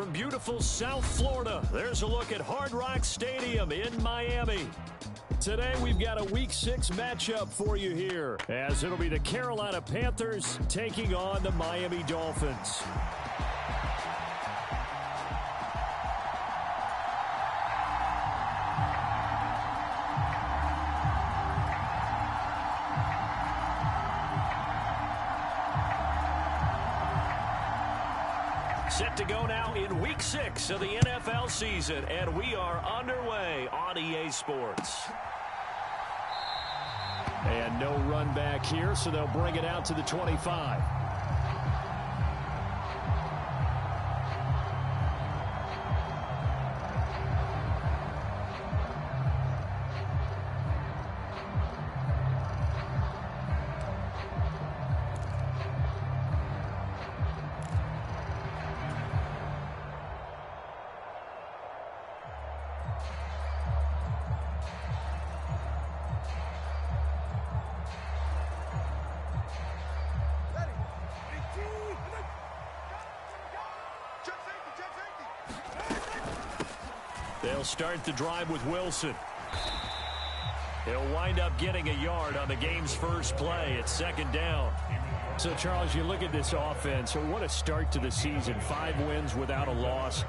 from beautiful South Florida, there's a look at Hard Rock Stadium in Miami. Today, we've got a Week 6 matchup for you here, as it'll be the Carolina Panthers taking on the Miami Dolphins. Set to go now in Week 6 of the NFL season, and we are underway on EA Sports. And no run back here, so they'll bring it out to the 25. They'll start the drive with Wilson. He'll wind up getting a yard on the game's first play. It's second down. So, Charles, you look at this offense, what a start to the season. 5 wins without a loss.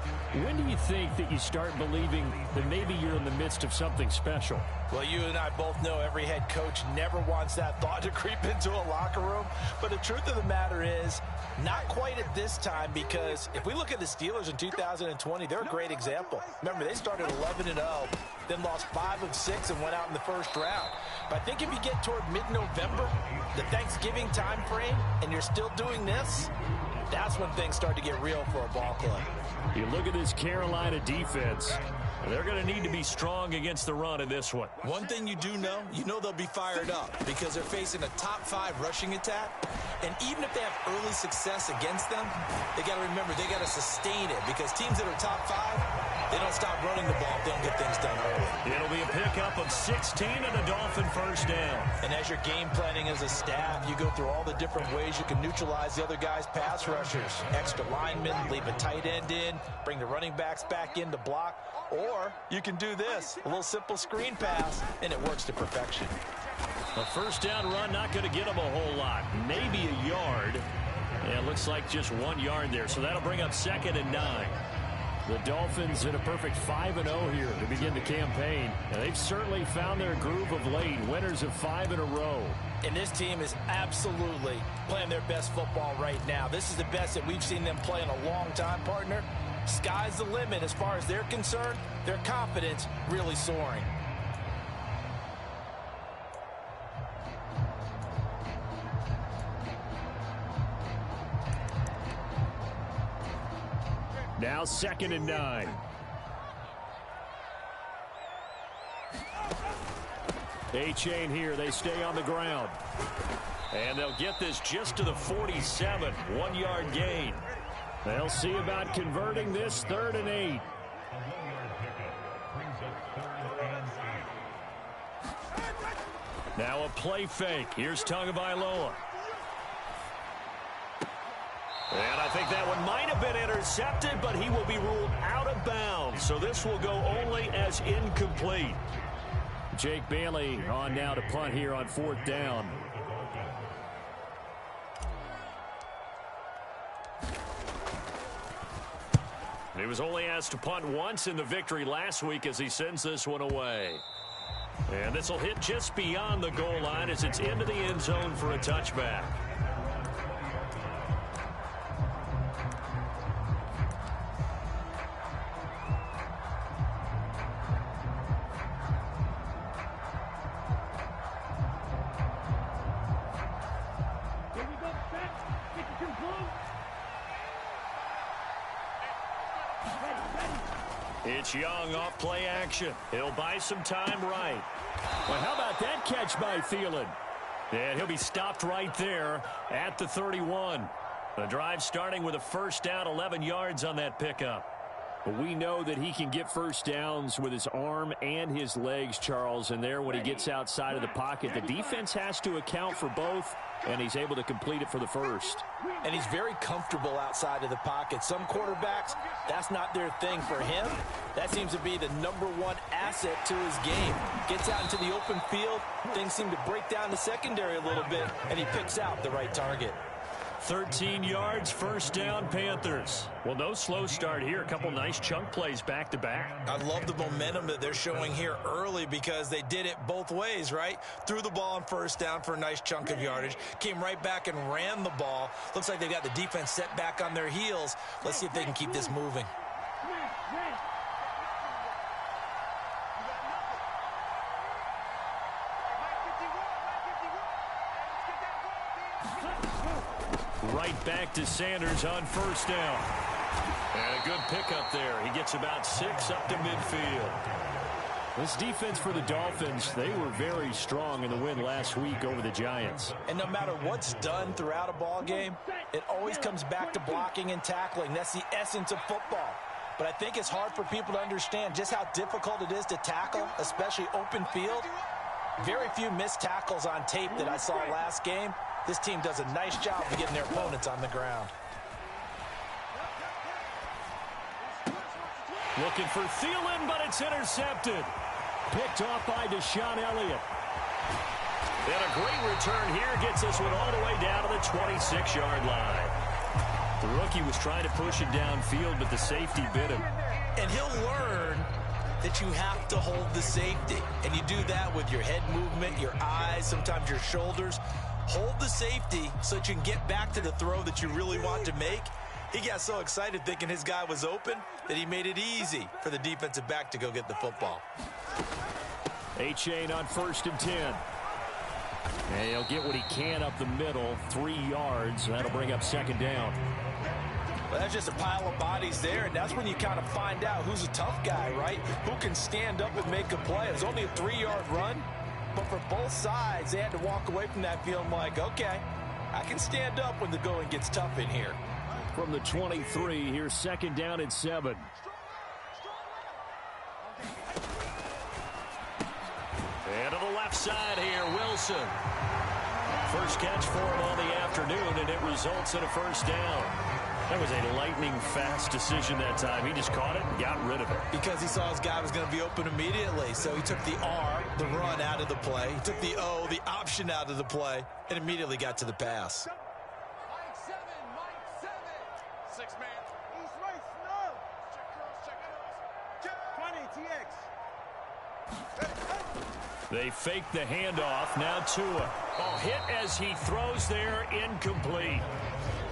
When do you think that you start believing that maybe you're in the midst of something special? Well, you and I both know every head coach never wants that thought to creep into a locker room. But the truth of the matter is, not quite at this time, because if we look at the Steelers in 2020, they're a great example. Remember, they started 11-0, then lost 5 of 6 and went out in the first round. But I think if you get toward mid-November, the Thanksgiving time frame, and you're still doing this, that's when things start to get real for a ball club. You look at this Carolina defense, they're going to need to be strong against the run in this one. One thing you do know, they'll be fired up because they're facing a top 5 rushing attack. And even if they have early success against them, they got to remember they got to sustain it, because teams that are top 5, they don't stop running the ball if they don't get things done early. It'll be a pickup of 16 and a Dolphin first down. And as you're game planning as a staff, you go through all the different ways you can neutralize the other guy's pass rushers. Extra linemen, leave a tight end in, bring the running backs back in to block. Or you can do this, a little simple screen pass, and it works to perfection. A first down run, not going to get them a whole lot. Maybe a yard. Yeah, it looks like just 1 yard there. So that'll bring up 2nd and 9. The Dolphins in a perfect 5-0 here to begin the campaign. And they've certainly found their groove of late. Winners of 5 in a row. And this team is absolutely playing their best football right now. This is the best that we've seen them play in a long time, partner. Sky's the limit as far as they're concerned. Their confidence really soaring. Now 2nd and 9. A-chain here. They stay on the ground. And they'll get this just to the 47. 1 yard gain. They'll see about converting this 3rd and 8. Now a play fake. Here's Tagovailoa. And I think that one might have been intercepted, but he will be ruled out of bounds. So this will go only as incomplete. Jake Bailey on now to punt here on 4th down. He was only asked to punt once in the victory last week as he sends this one away. And this will hit just beyond the goal line as it's into the end zone for a touchback. It's Young off play action. He'll buy some time right. Well, how about that catch by Thielen? And he'll be stopped right there at the 31. The drive starting with a first down, 11 yards on that pickup. But we know that he can get first downs with his arm and his legs, Charles. And there, when he gets outside of the pocket, the defense has to account for both, and he's able to complete it for the first. And he's very comfortable outside of the pocket. Some quarterbacks, that's not their thing. For him, that seems to be the #1 asset to his game. Gets out into the open field, things seem to break down the secondary a little bit, and he picks out the right target. 13 yards, first down, Panthers. Well, no slow start here. A couple nice chunk plays back-to-back. I love the momentum that they're showing here early because they did it both ways, right? Threw the ball on first down for a nice chunk of yardage. Came right back and ran the ball. Looks like they got the defense set back on their heels. Let's see if they can keep this moving. Right back to Sanders on first down. And a good pickup there. He gets about 6 up to midfield. This defense for the Dolphins, they were very strong in the win last week over the Giants. And no matter what's done throughout a ball game, it always comes back to blocking and tackling. That's the essence of football. But I think it's hard for people to understand just how difficult it is to tackle, especially open field. Very few missed tackles on tape that I saw last game. This team does a nice job of getting their opponents on the ground. Looking for Thielen, but it's intercepted. Picked off by Deshaun Elliott. And a great return here gets this one all the way down to the 26-yard line. The rookie was trying to push it downfield, but the safety bit him. And he'll learn that you have to hold the safety. And you do that with your head movement, your eyes, sometimes your shoulders. Hold the safety so that you can get back to the throw that you really want to make. He got so excited thinking his guy was open that he made it easy for the defensive back to go get the football. Achane on 1st and 10. And he'll get what he can up the middle, 3 yards. That'll bring up 2nd down. Well, that's just a pile of bodies there, and that's when you kind of find out who's a tough guy, right? Who can stand up and make a play. It was only a 3-yard run. But for both sides, they had to walk away from that feeling like, okay, I can stand up when the going gets tough in here. From the 23, here's 2nd down and 7. And to the left side here, Wilson. First catch for him on the afternoon, and it results in a first down. That was a lightning-fast decision that time. He just caught it and got rid of it. Because he saw his guy was going to be open immediately. So he took the R, the run, out of the play. He took the O, the option, out of the play, and immediately got to the pass. Mike 7. 6 man. East right, snub. Check 20 TX. They fake the handoff. Now Tua. Oh, hit as he throws there, incomplete.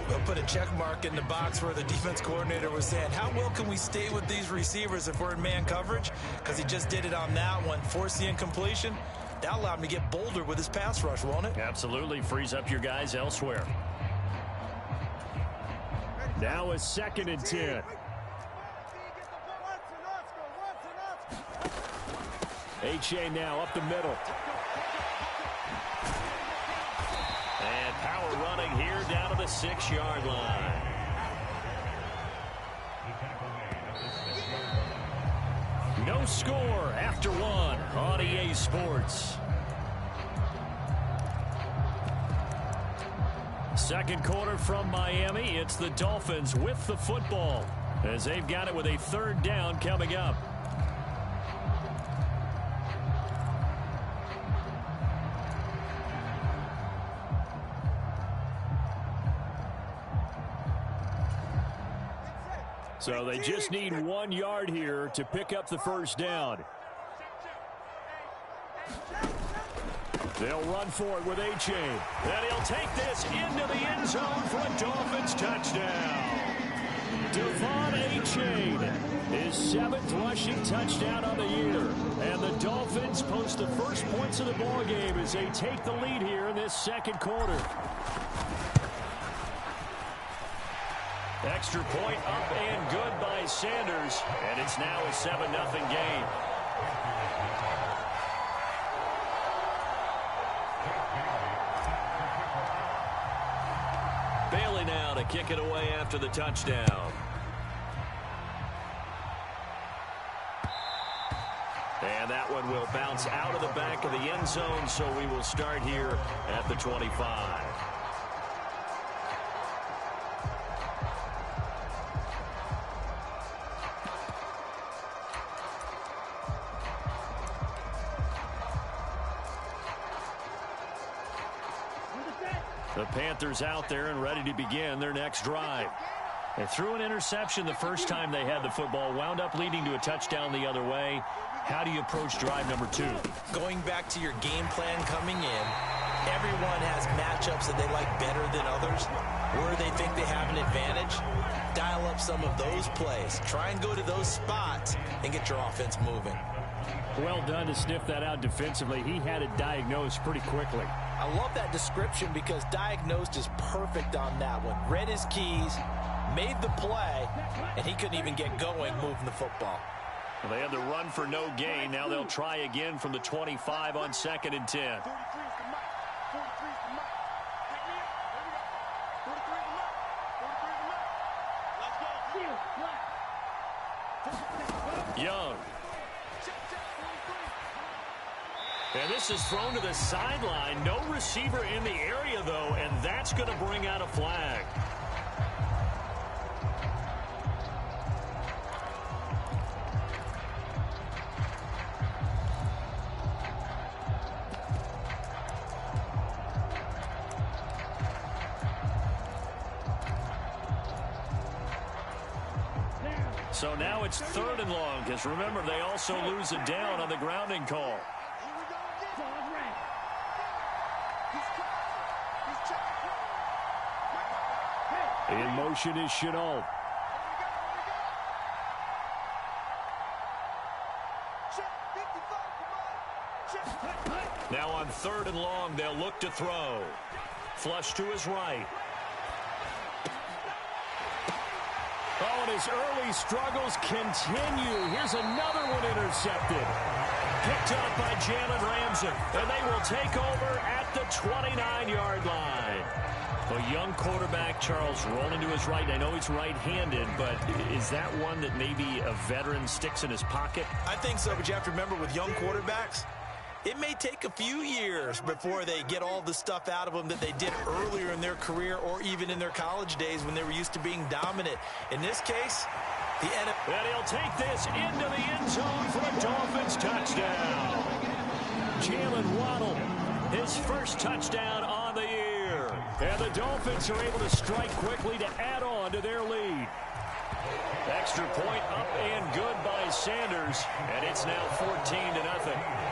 They'll put a check mark in the box where the defense coordinator was saying, how well can we stay with these receivers if we're in man coverage? Because he just did it on that one, forced the incompletion. That allowed him to get bolder with his pass rush, won't it? Absolutely. Frees up your guys elsewhere. Now a 2nd and 10. Achane now up the middle. And power running here down to the 6-yard line. No score after 1 on EA Sports. Second quarter from Miami. It's the Dolphins with the football as they've got it with a 3rd down coming up. So they just need 1 yard here to pick up the first down. They'll run for it with Achane. And he'll take this into the end zone for a Dolphins touchdown. Devon Achane, his 7th rushing touchdown on the year. And the Dolphins post the first points of the ballgame as they take the lead here in this 2nd quarter. Extra point up and good by Sanders. And it's now a 7-0 game. Bailey now to kick it away after the touchdown. And that one will bounce out of the back of the end zone, so we will start here at the 25. The Panthers out there and ready to begin their next drive. They threw an interception the first time they had the football, wound up leading to a touchdown the other way. How do you approach drive number 2? Going back to your game plan coming in, everyone has matchups that they like better than others. Where they think they have an advantage, dial up some of those plays. Try and go to those spots and get your offense moving. Well done to sniff that out defensively. He had it diagnosed pretty quickly. I love that description because diagnosed is perfect on that one. Read his keys, made the play, and he couldn't even get going moving the football. Well, they had the run for no gain. Now they'll try again from the 25 on 2nd and 10. Young. And this is thrown to the sideline. No receiver in the area, though, and that's going to bring out a flag. So now it's 3rd and long, because remember, they also lose it down on the grounding call. In motion is Chenault. Now on 3rd and long, they'll look to throw. Flush to his right. Oh, and his early struggles continue. Here's another one intercepted. Picked up by Jalen Ramsey. And they will take over at the 29-yard line. A young quarterback, Charles, rolling to his right. I know he's right-handed, but is that one that maybe a veteran sticks in his pocket? I think so, but you have to remember with young quarterbacks, it may take a few years before they get all the stuff out of them that they did earlier in their career or even in their college days when they were used to being dominant. In this case, the NFL... And he'll take this into the end zone for a Dolphins touchdown. Jalen Waddle, his first touchdown on the year. And the Dolphins are able to strike quickly to add on to their lead. Extra point up and good by Sanders, and it's now 14-0.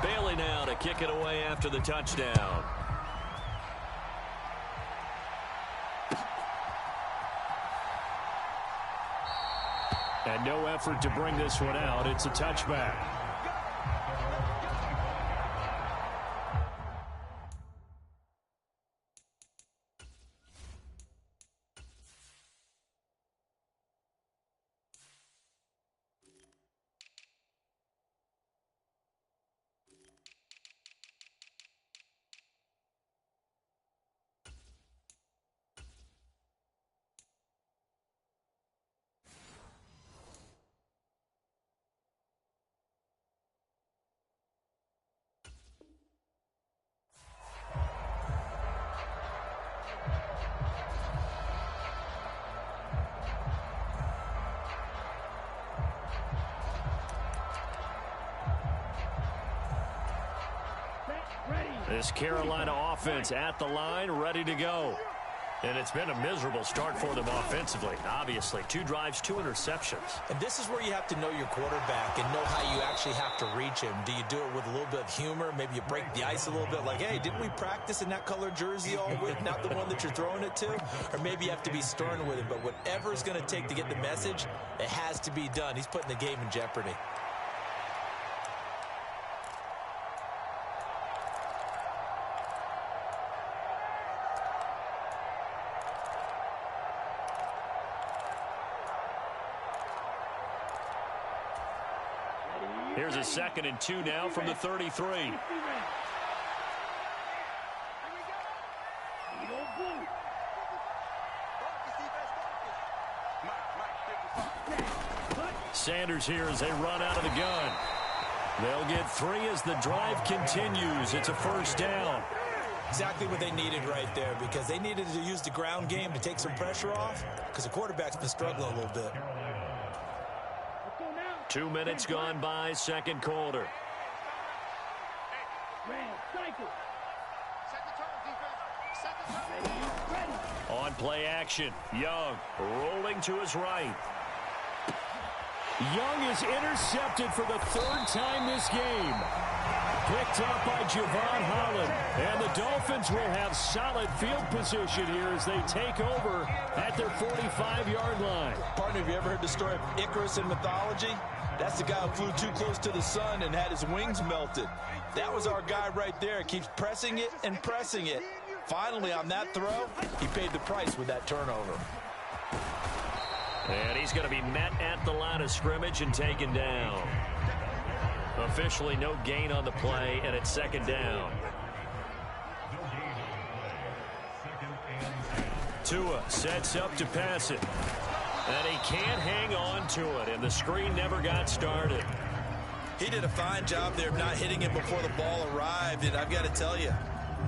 Bailey now to kick it away after the touchdown. And no effort to bring this one out. It's a touchback. This Carolina offense at the line, ready to go. And it's been a miserable start for them offensively, obviously. 2 drives, 2 interceptions. And this is where you have to know your quarterback and know how you actually have to reach him. Do you do it with a little bit of humor? Maybe you break the ice a little bit like, hey, didn't we practice in that color jersey all week, not the one that you're throwing it to? Or maybe you have to be stern with him. But whatever it's going to take to get the message, it has to be done. He's putting the game in jeopardy. Here's a 2nd and 2 now from the 33. Sanders here as they run out of the gun. They'll get 3 as the drive continues. It's a 1st down. Exactly what they needed right there, because they needed to use the ground game to take some pressure off, because the quarterback's been struggling a little bit. 2 minutes gone by, 2nd quarter. On play action, Young rolling to his right. Young is intercepted for the 3rd time this game. Picked up by Javon Holland. And the Dolphins will have solid field position here as they take over at their 45-yard line. Partner, have you ever heard the story of Icarus in mythology? That's the guy who flew too close to the sun and had his wings melted. That was our guy right there. Keeps pressing it and pressing it. Finally, on that throw, he paid the price with that turnover. And he's going to be met at the line of scrimmage and taken down. Officially no gain on the play, and it's 2nd down. Tua sets up to pass it. And he can't hang on to it, and the screen never got started. He did a fine job there of not hitting it before the ball arrived, and I've got to tell you,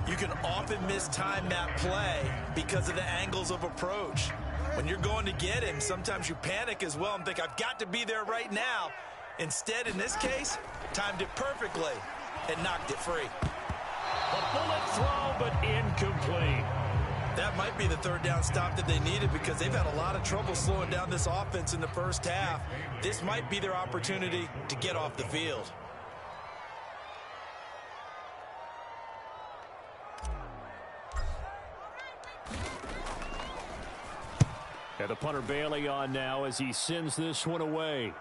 you can often mistime that play because of the angles of approach. When you're going to get him, sometimes you panic as well and think, I've got to be there right now. Instead, in this case, timed it perfectly and knocked it free. A bullet throw, but incomplete. That might be the 3rd down stop that they needed, because they've had a lot of trouble slowing down this offense in the 1st half. This might be their opportunity to get off the field. And the punter Bailey on now as he sends this one away.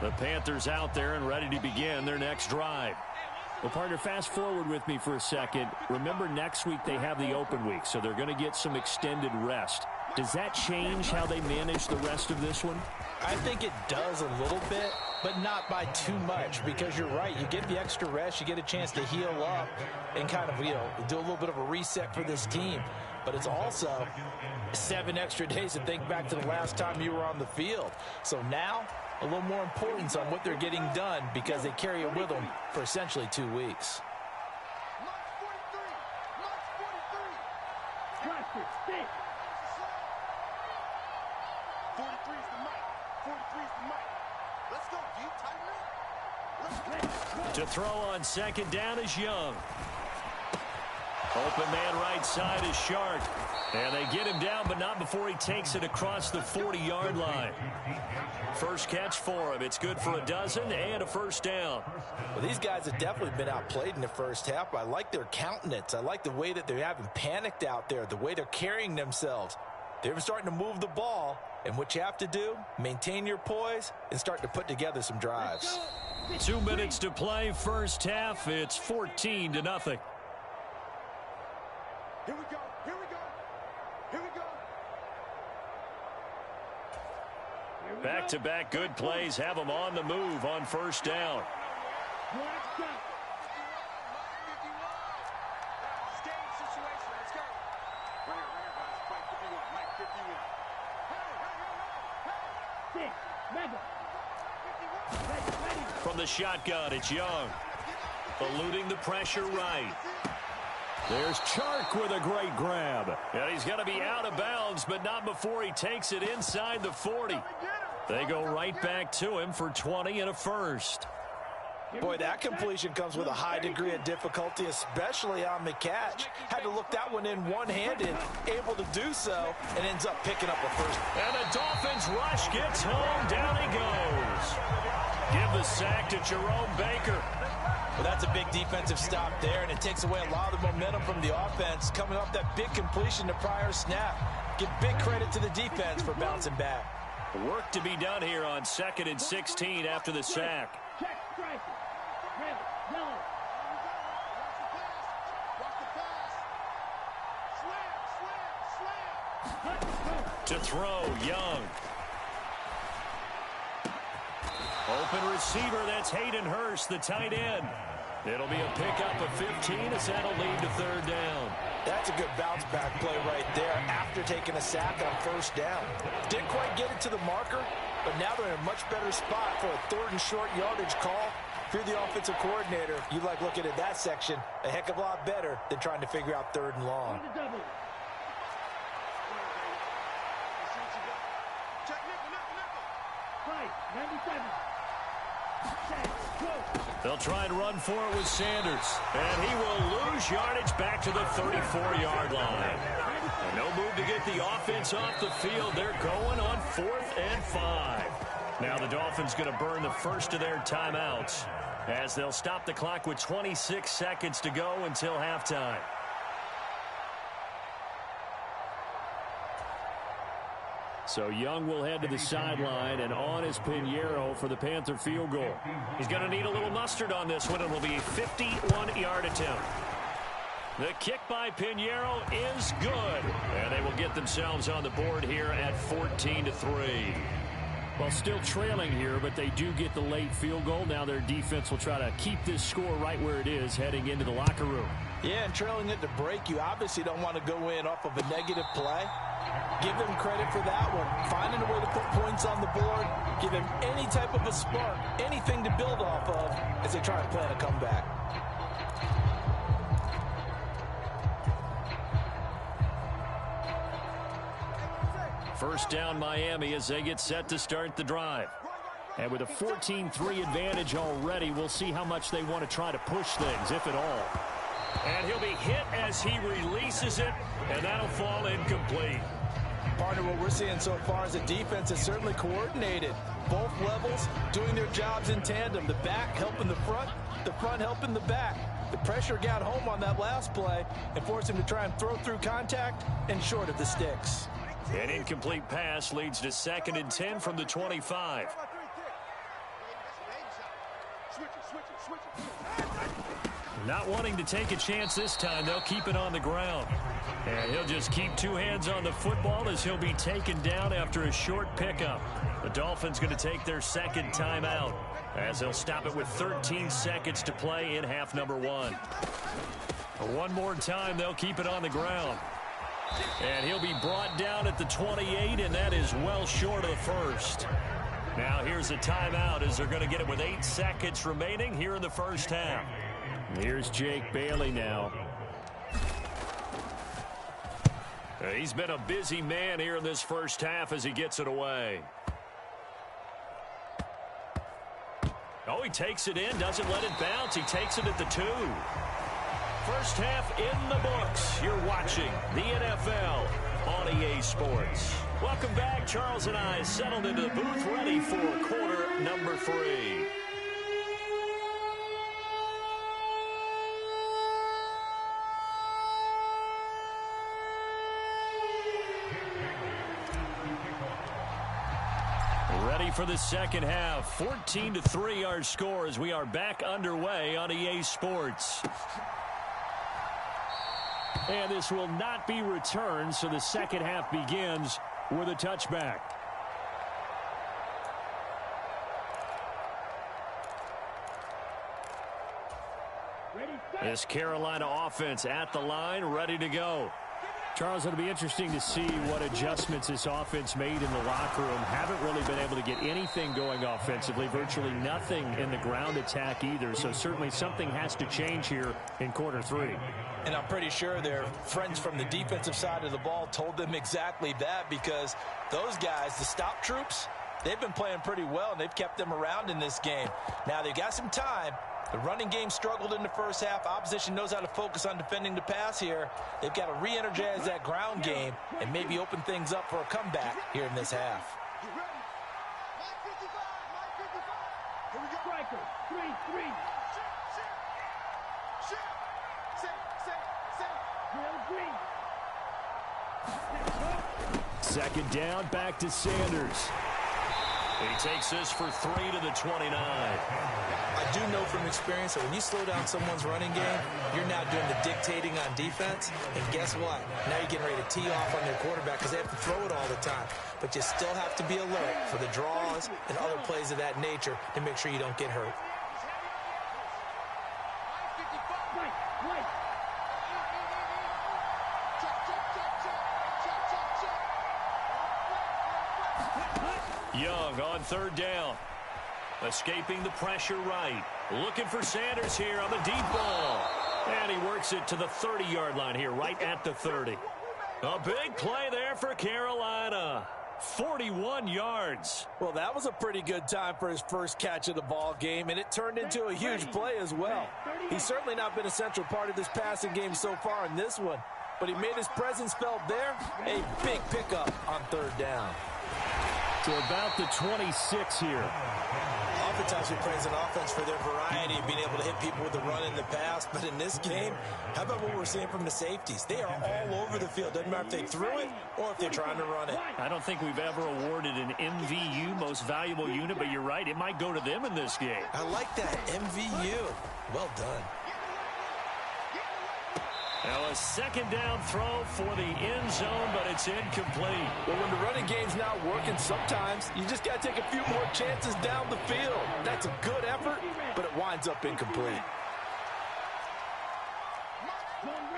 The Panthers out there and ready to begin their next drive. Well, partner, fast forward with me for a second. Remember, next week they have the open week, so they're going to get some extended rest. Does that change how they manage the rest of this one? I think it does a little bit, but not by too much, because you're right. You get the extra rest, you get a chance to heal up and kind of, do a little bit of a reset for this team. But it's also 7 extra days to think back to the last time you were on the field. So now, a little more importance on what they're getting done, because they carry it with them for essentially 2 weeks. To throw on 2nd down is Young. Open man right side is Shark. And they get him down, but not before he takes it across the 40-yard line. First catch for him. It's good for a dozen and a 1st down. Well, these guys have definitely been outplayed in the 1st half. I like their countenance. I like the way that they haven't panicked out there, the way they're carrying themselves. They're starting to move the ball, and what you have to do, maintain your poise and start to put together some drives. 2 minutes to play, 1st half. It's 14-0. Here we go. Here we go. Here we go. Back-to-back good plays have them on the move on 1st down. From the shotgun, it's Young. Eluding the pressure right. There's Chark with a great grab. And he's going to be out of bounds, but not before he takes it inside the 40. They go right back to him for 20 and a 1st. Boy, that completion comes with a high degree of difficulty, especially on the catch. Had to look that one in one-handed, able to do so, and ends up picking up a 1st. And the Dolphins rush gets home. Down he goes. Give the sack to Jerome Baker. Well, that's a big defensive stop there, and it takes away a lot of the momentum from the offense coming off that big completion the prior snap. Give big credit to the defense for bouncing back. Work to be done here on 2nd and 16 after the sack. To throw, Young. Open receiver, that's Hayden Hurst, the tight end. It'll be a pickup of 15 as that'll lead to 3rd down. That's a good bounce back play right there after taking a sack on 1st down. Didn't quite get it to the marker, but now they're in a much better spot for a 3rd and short yardage call. If you're the offensive coordinator, you like looking at that section a heck of a lot better than trying to figure out 3rd and long. They'll try and run for it with Sanders. And he will lose yardage back to the 34-yard line. And no move to get the offense off the field. They're going on 4th and 5. Now the Dolphins going to burn the first of their timeouts as they'll stop the clock with 26 seconds to go until halftime. So Young will head to the sideline, and on is Pinheiro for the Panther field goal. He's going to need a little mustard on this one. It will be a 51-yard attempt. The kick by Pinheiro is good, and they will get themselves on the board here at 14-3. Well, still trailing here, but they do get the late field goal. Now their defense will try to keep this score right where it is heading into the locker room. Yeah, and trailing it to break, you obviously don't want to go in off of a negative play. Give them credit for that one. Finding a way to put points on the board. Give them any type of a spark, anything to build off of as they try and plan a comeback. First down Miami as they get set to start the drive. And with a 14-3 advantage already, we'll see how much they want to try to push things, if at all. And he'll be hit as he releases it, and that'll fall incomplete. Partner, what we're seeing so far is the defense is certainly coordinated. Both levels doing their jobs in tandem. The back helping the front helping the back. The pressure got home on that last play and forced him to try and throw through contact and short of the sticks. An incomplete pass leads to 2nd and 10 from the 25. Not wanting to take a chance this time, they'll keep it on the ground. And he'll just keep 2 hands on the football as he'll be taken down after a short pickup. The Dolphins going to take their 2nd timeout as they'll stop it with 13 seconds to play in half number 1. One more time, they'll keep it on the ground. And he'll be brought down at the 28, and that is well short of the first. Now here's a timeout as they're going to get it with 8 seconds remaining here in the first half. Here's Jake Bailey now. He's been a busy man here in this first half as he gets it away. Oh, he takes it in, doesn't let it bounce. He takes it at the 2. First half in the books. You're watching the NFL on EA Sports. Welcome back. Charles and I settled into the booth ready for quarter number 3. Ready for the second half. 14-3 our score as we are back underway on EA Sports. And this will not be returned, so the second half begins with a touchback. This Carolina offense at the line, ready to go. Charles, it'll be interesting to see what adjustments this offense made in the locker room. Haven't really been able to get anything going offensively, virtually nothing in the ground attack either. So certainly something has to change here in quarter 3. And I'm pretty sure their friends from the defensive side of the ball told them exactly that, because those guys, the stop troops, they've been playing pretty well, and they've kept them around in this game. Now, they've got some time. The running game struggled in the first half. Opposition knows how to focus on defending the pass here. They've got to re-energize that ground game and maybe open things up for a comeback here in this half. Here we go. Striker, 3-3. Shit. Say. Real green. Second down, back to Sanders. He takes this for 3 to the 29. I do know from experience that when you slow down someone's running game, you're now doing the dictating on defense. And guess what? Now you're getting ready to tee off on their quarterback because they have to throw it all the time. But you still have to be alert for the draws and other plays of that nature to make sure you don't get hurt. Right. Young on third down. Escaping the pressure right. Looking for Sanders here on the deep ball. And he works it to the 30-yard line here, right at the 30. A big play there for Carolina. 41 yards. Well, that was a pretty good time for his first catch of the ball game, and it turned into a huge play as well. He's certainly not been a central part of this passing game so far in this one, but he made his presence felt there. A big pickup on third down. To about the 26 here. Oftentimes we praise an offense for their variety of being able to hit people with the run and the pass, but in this game, how about what we're seeing from the safeties? They are all over the field. Doesn't matter if they threw it or if they're trying to run it. I don't think we've ever awarded an MVU, most valuable unit, but you're right, it might go to them in this game. I like that, MVU. Well done. Now a second down throw for the end zone, but it's incomplete. Well, when the running game's not working, sometimes you just got to take a few more chances down the field. That's a good effort, but it winds up incomplete.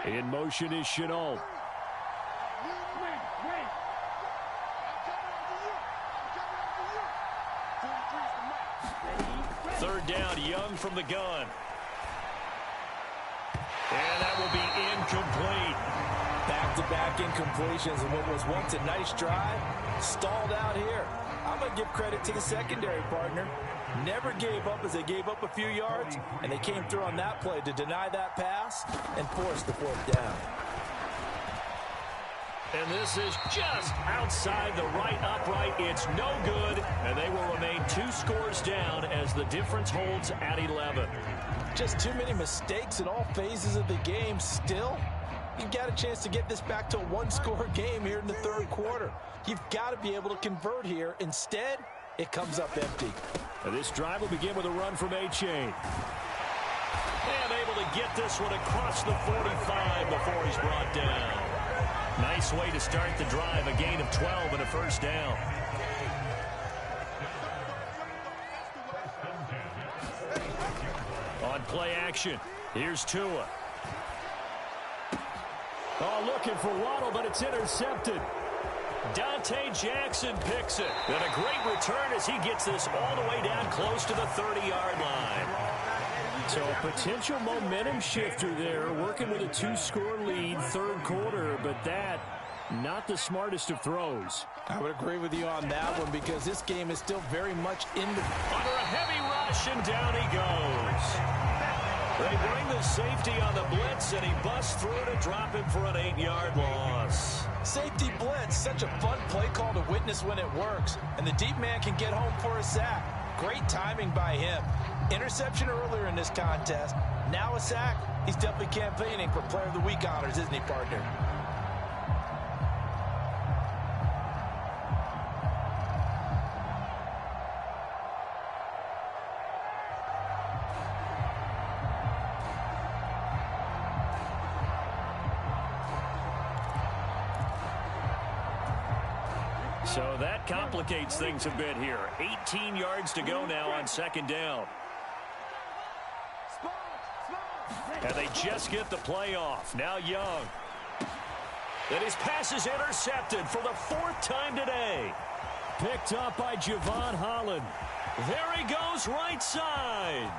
In motion is Chenault. Third down, Young from the gun. And that will be incomplete. Back-to-back incompletions, and what was once a nice drive stalled out here. I'm going to give credit to the secondary partner. Never gave up as they gave up a few yards, and they came through on that play to deny that pass and force the fourth down. And this is just outside the right upright. It's no good, and they will remain 2 scores down as the difference holds at 11. Just too many mistakes in all phases of the game. Still, you've got a chance to get this back to a one-score game here in the third quarter. You've got to be able to convert here. Instead, it comes up empty. Now this drive will begin with a run from A-Chain. And able to get this one across the 45 before he's brought down. Nice way to start the drive, a gain of 12 and a first down. On play action, here's Tua. Oh, looking for Waddle, but it's intercepted. Dante Jackson picks it. And a great return as he gets this all the way down close to the 30-yard line. So a potential momentum shifter there, working with a 2-score lead, third quarter, but that, not the smartest of throws. I would agree with you on that one because this game is still very much in the... Under a heavy rush, and down he goes. They bring the safety on the blitz, and he busts through to drop him for an 8-yard loss. Safety blitz, such a fun play call to witness when it works. And the deep man can get home for a sack. Great timing by him. Interception earlier in this contest. Now a sack. He's definitely campaigning for Player of the Week honors, isn't he, partner? So that complicates things a bit here. 18 yards to go now on second down. And they just get the play off. Now Young. And his pass is intercepted for the 4th time today. Picked up by Javon Holland. There he goes, right side.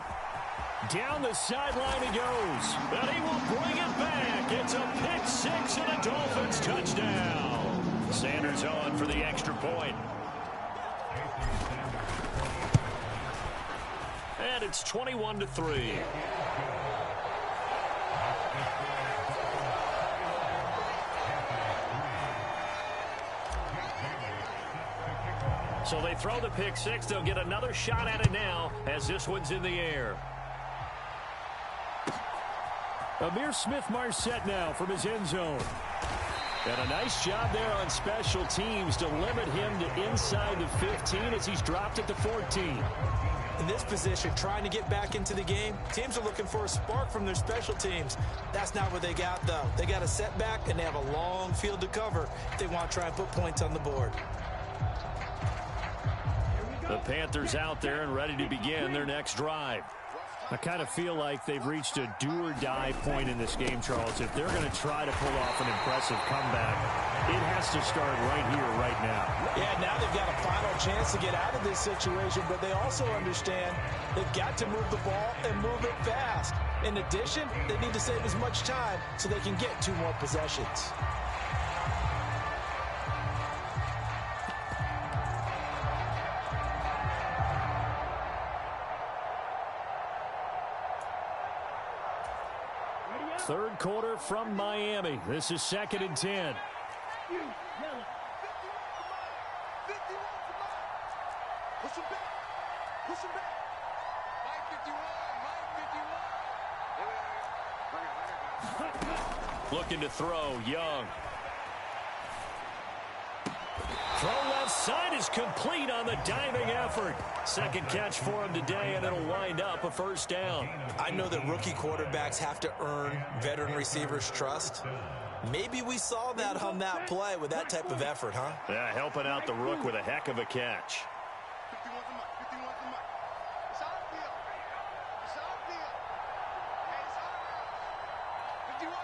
Down the sideline he goes. And he will bring it back. It's a pick 6 and a Dolphins touchdown. Sanders on for the extra point. And it's 21-3. So they throw the pick six. They'll get another shot at it now as this one's in the air. Ihmir Smith-Marsette now from his end zone. And a nice job there on special teams to limit him to inside the 15 as he's dropped at the 14. In this position, trying to get back into the game, teams are looking for a spark from their special teams. That's not what they got, though. They got a setback, and they have a long field to cover if they want to try and put points on the board. The Panthers out there and ready to begin their next drive. I kind of feel like they've reached a do-or-die point in this game, Charles. If they're going to try to pull off an impressive comeback, it has to start right here, right now. Yeah, now they've got a final chance to get out of this situation, but they also understand they've got to move the ball and move it fast. In addition, they need to save as much time so they can get 2 more possessions. Third quarter from Miami. This is 2nd and 10. Push him back. Push him back. Mike 51. Looking to throw. Young. Throw left side is complete on the diving effort. Second catch for him today, and it'll wind up a first down. I know that rookie quarterbacks have to earn veteran receivers' trust. Maybe we saw that on that play with that type of effort, huh? Yeah, helping out the rook with a heck of a catch. 51's the Mike. 51's the Mike. It's our field. It's our field. Hey, it's our field.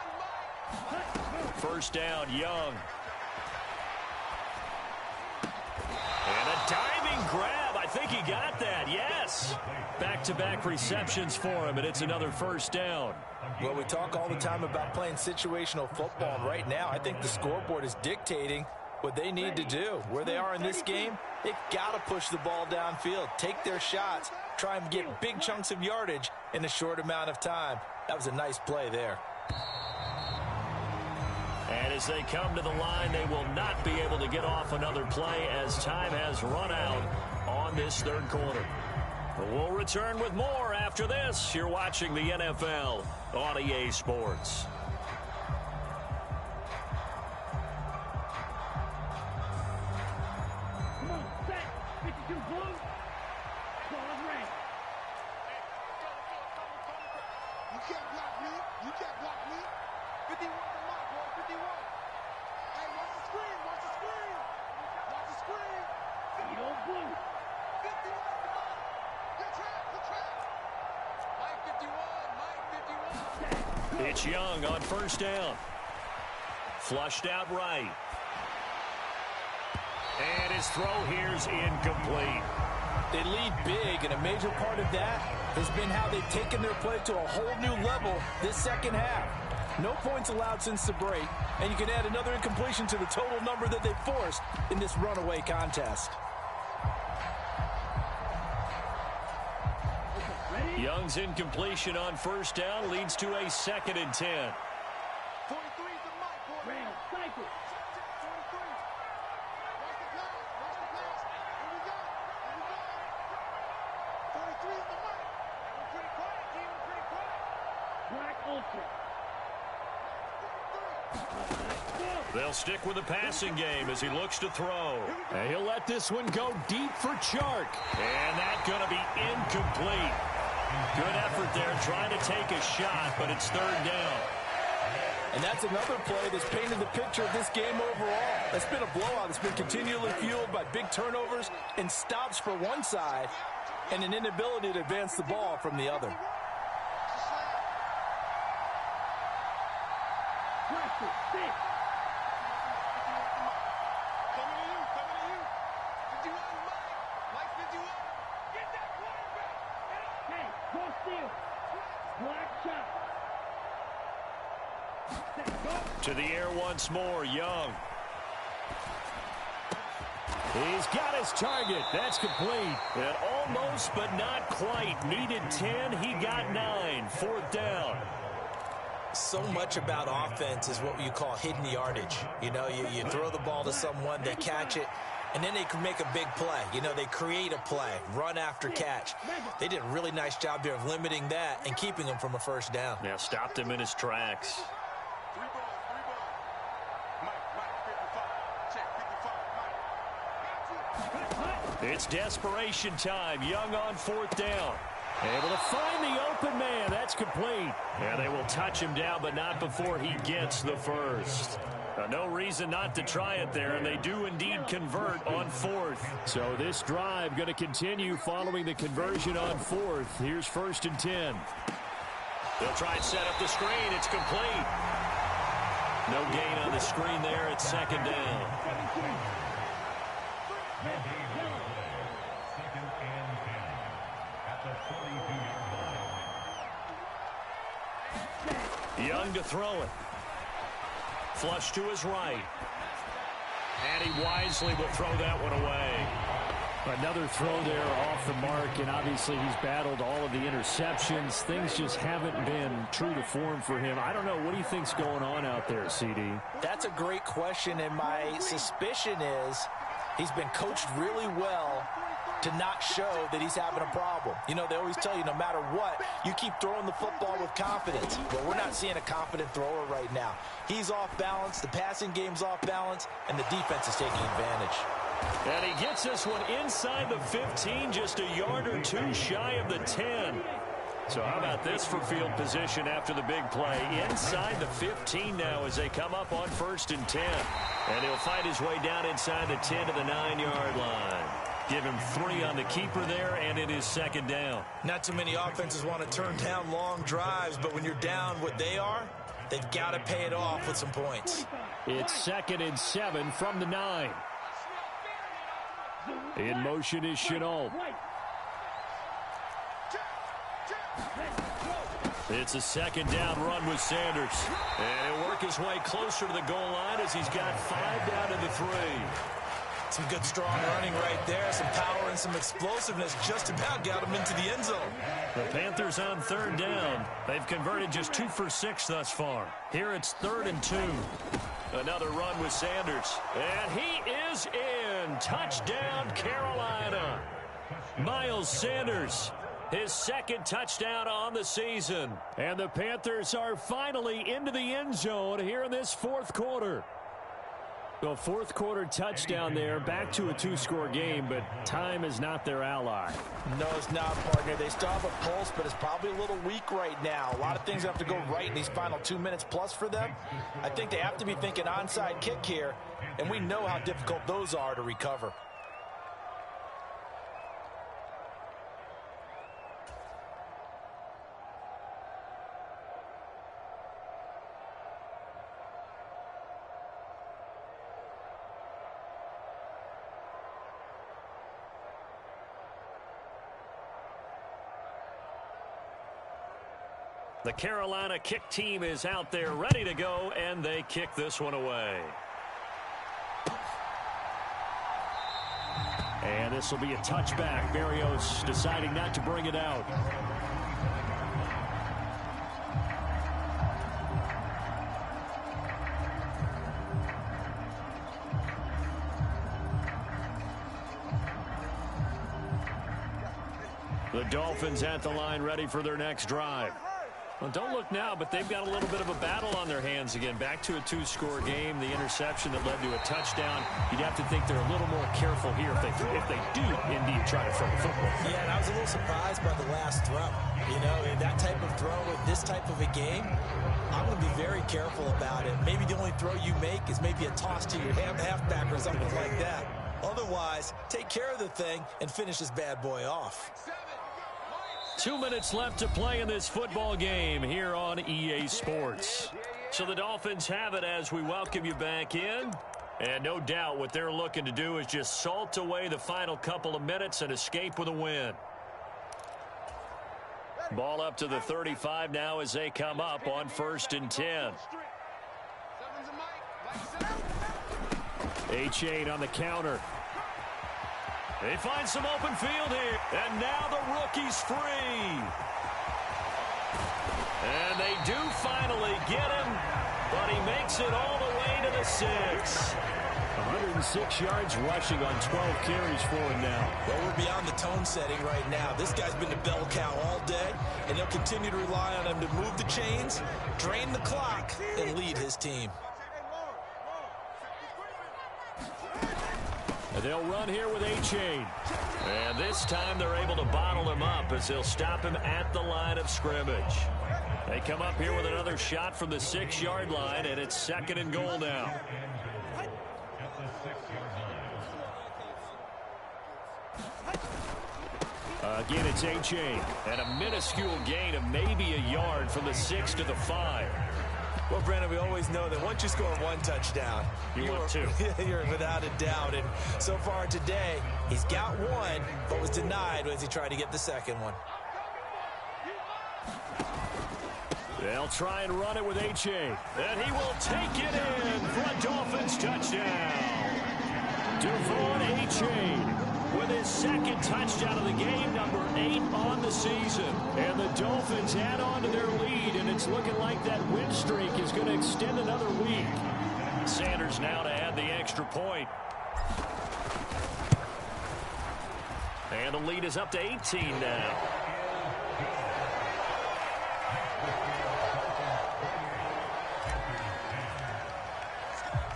51 Mike. First down, Young. And a diving grab. I think he got that. Yes. Back-to-back receptions for him, and it's another first down. Well, we talk all the time about playing situational football, and right now I think the scoreboard is dictating what they need to do. Where they are in this game, they've got to push the ball downfield, take their shots, try and get big chunks of yardage in a short amount of time. That was a nice play there. And as they come to the line, they will not be able to get off another play as time has run out on this third quarter. But we'll return with more after this. You're watching the NFL on EA Sports. Come on, set. 52 blue. Ball is red. You can't block me. You can't block me. 51 the Mike, boy. 51. Hey, watch the screen. Watch the screen. Watch the screen. Yo, blue. 51 the Mike. Good trap. Good trap. Mike 51. Mike 51. It's Young on first down. Flushed out right. And his throw here's incomplete. They lead big, and a major part of that has been how they've taken their play to a whole new level this second half. No points allowed since the break, and you can add another incompletion to the total number that they've forced in this runaway contest. Young's incompletion on first down leads to a 2nd and 10. 43's the Mike, boy. Red, cycle. 43. Watch the pass. Watch the pass. Here we go. Here we go. 43's the Mike. We're pretty quiet, team. We're pretty quiet. Black ultra. They'll stick with the passing game as he looks to throw. And he'll let this one go deep for Chark. And that's going to be incomplete. Good effort there trying to take a shot, but it's third down. And that's another play that's painted the picture of this game overall. It's been a blowout. It's been continually fueled by big turnovers and stops for one side and an inability to advance the ball from the other. Pressure, six. Coming to you. Coming to you. 51 Mike. Mike 51. Get that quarterback. Hey, cross steal. Black shot. Set, go. To the air once more, Young. He's got his target. That's complete. And almost, but not quite. Needed 10. He got 9. Fourth down. So much about offense is what you call hidden yardage. You know, you throw the ball to someone, they catch it, And then they can make a big play. You know, they create a play, run after catch. They did a really nice job there of limiting that and keeping him from a first down. Yeah, stopped him in his tracks. It's desperation time. Young on fourth down. Able to find the open man. That's complete. Yeah, they will touch him down, but not before he gets the first. No reason not to try it there, and they do indeed convert on fourth. So this drive going to continue following the conversion on fourth. Here's 1st and 10. They'll try and set up the screen. It's complete. No gain on the screen there. It's 2nd down. Young to throw it. Flush to his right. And he wisely will throw that one away. Another throw there off the mark, and obviously he's battled all of the interceptions. Things just haven't been true to form for him. I don't know. What do you think's going on out there, CD? That's a great question, and my suspicion is he's been coached really well to not show that he's having a problem. You know, they always tell you no matter what, you keep throwing the football with confidence. But we're not seeing a confident thrower right now. He's off balance, the passing game's off balance, and the defense is taking advantage. And he gets this one inside the 15, just a yard or two shy of the 10. So how about this for field position after the big play? Inside the 15 now as they come up on 1st and 10. And he'll find his way down inside the 10 to the 9-yard line. Give him 3 on the keeper there, and it is 2nd down. Not too many offenses want to turn down long drives, but when you're down what they are, they've got to pay it off with some points. It's 2nd and 7 from the 9. In motion is Shenault. It's a 2nd down run with Sanders. And he'll work his way closer to the goal line as he's got 5 down to the 3. Some good strong running right there, some power and some explosiveness just about got him into the end zone. The Panthers on 3rd down. They've converted just 2 for 6 thus far. Here it's 3rd and 2. Another run with Sanders. And he is in. Touchdown, Carolina. Miles Sanders, his 2nd touchdown on the season. And the Panthers are finally into the end zone here in this 4th quarter. The 4th quarter touchdown there, back to a 2-score game, but time is not their ally. No, it's not, partner. They still have a pulse, but it's probably a little weak right now. A lot of things have to go right in these final 2 minutes plus for them. I think they have to be thinking onside kick here, and we know how difficult those are to recover. The Carolina kick team is out there ready to go, and they kick this one away. And this will be a touchback. Berrios deciding not to bring it out. The Dolphins at the line ready for their next drive. Well, don't look now, but they've got a little bit of a battle on their hands again. Back to a 2-score game. The interception that led to a touchdown. You'd have to think they're a little more careful here if they do indeed try to throw the football. Yeah, and I was a little surprised by the last throw. You know, that type of throw with this type of a game, I'm going to be very careful about it. Maybe the only throw you make is maybe a toss to your halfback or something like that. Otherwise, take care of the thing and finish this bad boy off. 2 minutes left to play in this football game here on EA Sports. So the Dolphins have it as we welcome you back in. And no doubt what they're looking to do is just salt away the final couple of minutes and escape with a win. Ball up to the 35 now as they come up on 1st and 10. H8 on the counter. They find some open field here. And now the rookie's free. And they do finally get him, but he makes it all the way to the 6. 106 yards rushing on 12 carries for him now. Well, we're beyond the tone setting right now. This guy's been a bell cow all day, and they'll continue to rely on him to move the chains, drain the clock, and lead his team. They'll run here with A-Chain. And this time they're able to bottle him up as they'll stop him at the line of scrimmage. They come up here with another shot from the 6-yard line, and it's 2nd and goal now. Again, it's A-Chain. And a minuscule gain of maybe a yard from the 6 to the 5. Well, Brandon, we always know that once you score one touchdown, you're 2. You're without a doubt. And so far today, he's got one, but was denied as he tried to get the second one. They'll try and run it with A-Chain. And he will take it in for a Dolphins touchdown. Devon A-Chain with his 2nd touchdown of the game, number 8 on the season. And the Dolphins add on to their lead, and it's looking like that win streak is going to extend another week. Sanders now to add the extra point. And the lead is up to 18 now.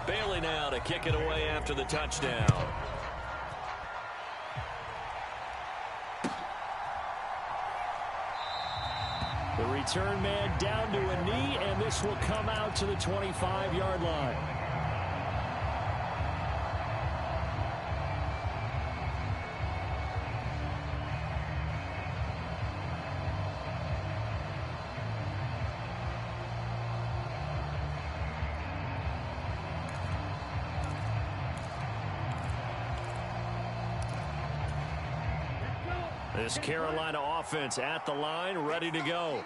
Bailey now to kick it away after the touchdown. The return man down to a knee, and this will come out to the 25-yard line. This Carolina offense at the line, ready to go.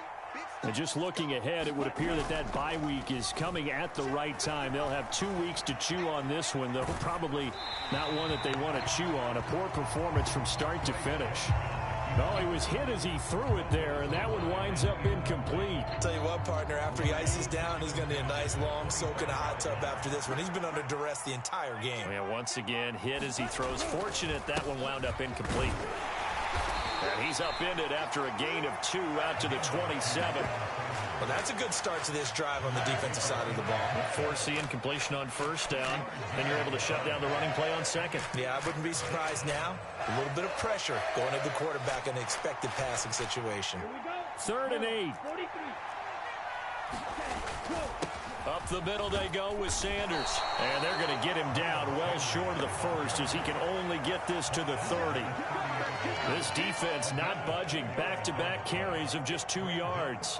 And just looking ahead, it would appear that that bye week is coming at the right time. They'll have 2 weeks to chew on this one, though probably not one that they want to chew on. A poor performance from start to finish. Oh, he was hit as he threw it there, and that one winds up incomplete. Tell you what, partner, after he ices down, he's going to need a nice long soak in a hot tub after this one. He's been under duress the entire game. Yeah, once again, hit as he throws. Fortunate that one wound up incomplete. And he's upended after a gain of 2 out to the 27. Well, that's a good start to this drive on the defensive side of the ball. Forcing completion on 1st down. Then you're able to shut down the running play on 2nd. Yeah, I wouldn't be surprised now. A little bit of pressure going at the quarterback in an expected passing situation. 3rd and 8. Up the middle they go with Sanders. And they're going to get him down well short of the 1st as he can only get this to the 30. This defense not budging. Back-to-back carries of just 2 yards.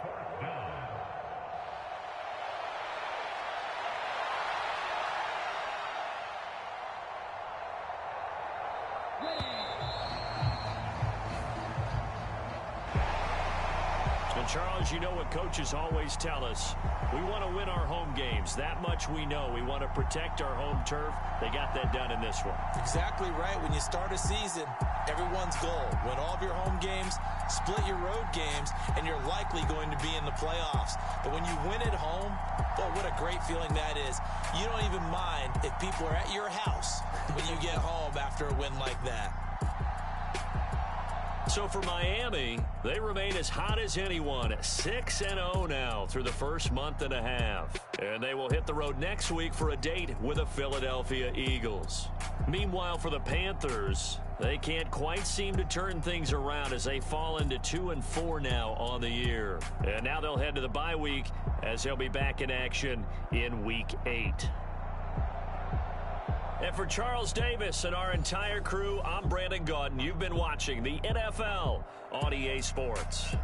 So, Charles, you know what coaches always tell us. We want to win our home games. That much we know. We want to protect our home turf. They got that done in this one. Exactly right. When you start a season, everyone's goal: win all of your home games, split your road games, and you're likely going to be in the playoffs. But when you win at home, boy, what a great feeling that is. You don't even mind if people are at your house when you get home after a win like that. So for Miami, they remain as hot as anyone, 6-0 now through the first month and a half. And they will hit the road next week for a date with the Philadelphia Eagles. Meanwhile, for the Panthers, they can't quite seem to turn things around as they fall into 2-4 now on the year. And now they'll head to the bye week as they'll be back in action in Week 8. And for Charles Davis and our entire crew, I'm Brandon Gaudin. You've been watching the NFL on EA Sports.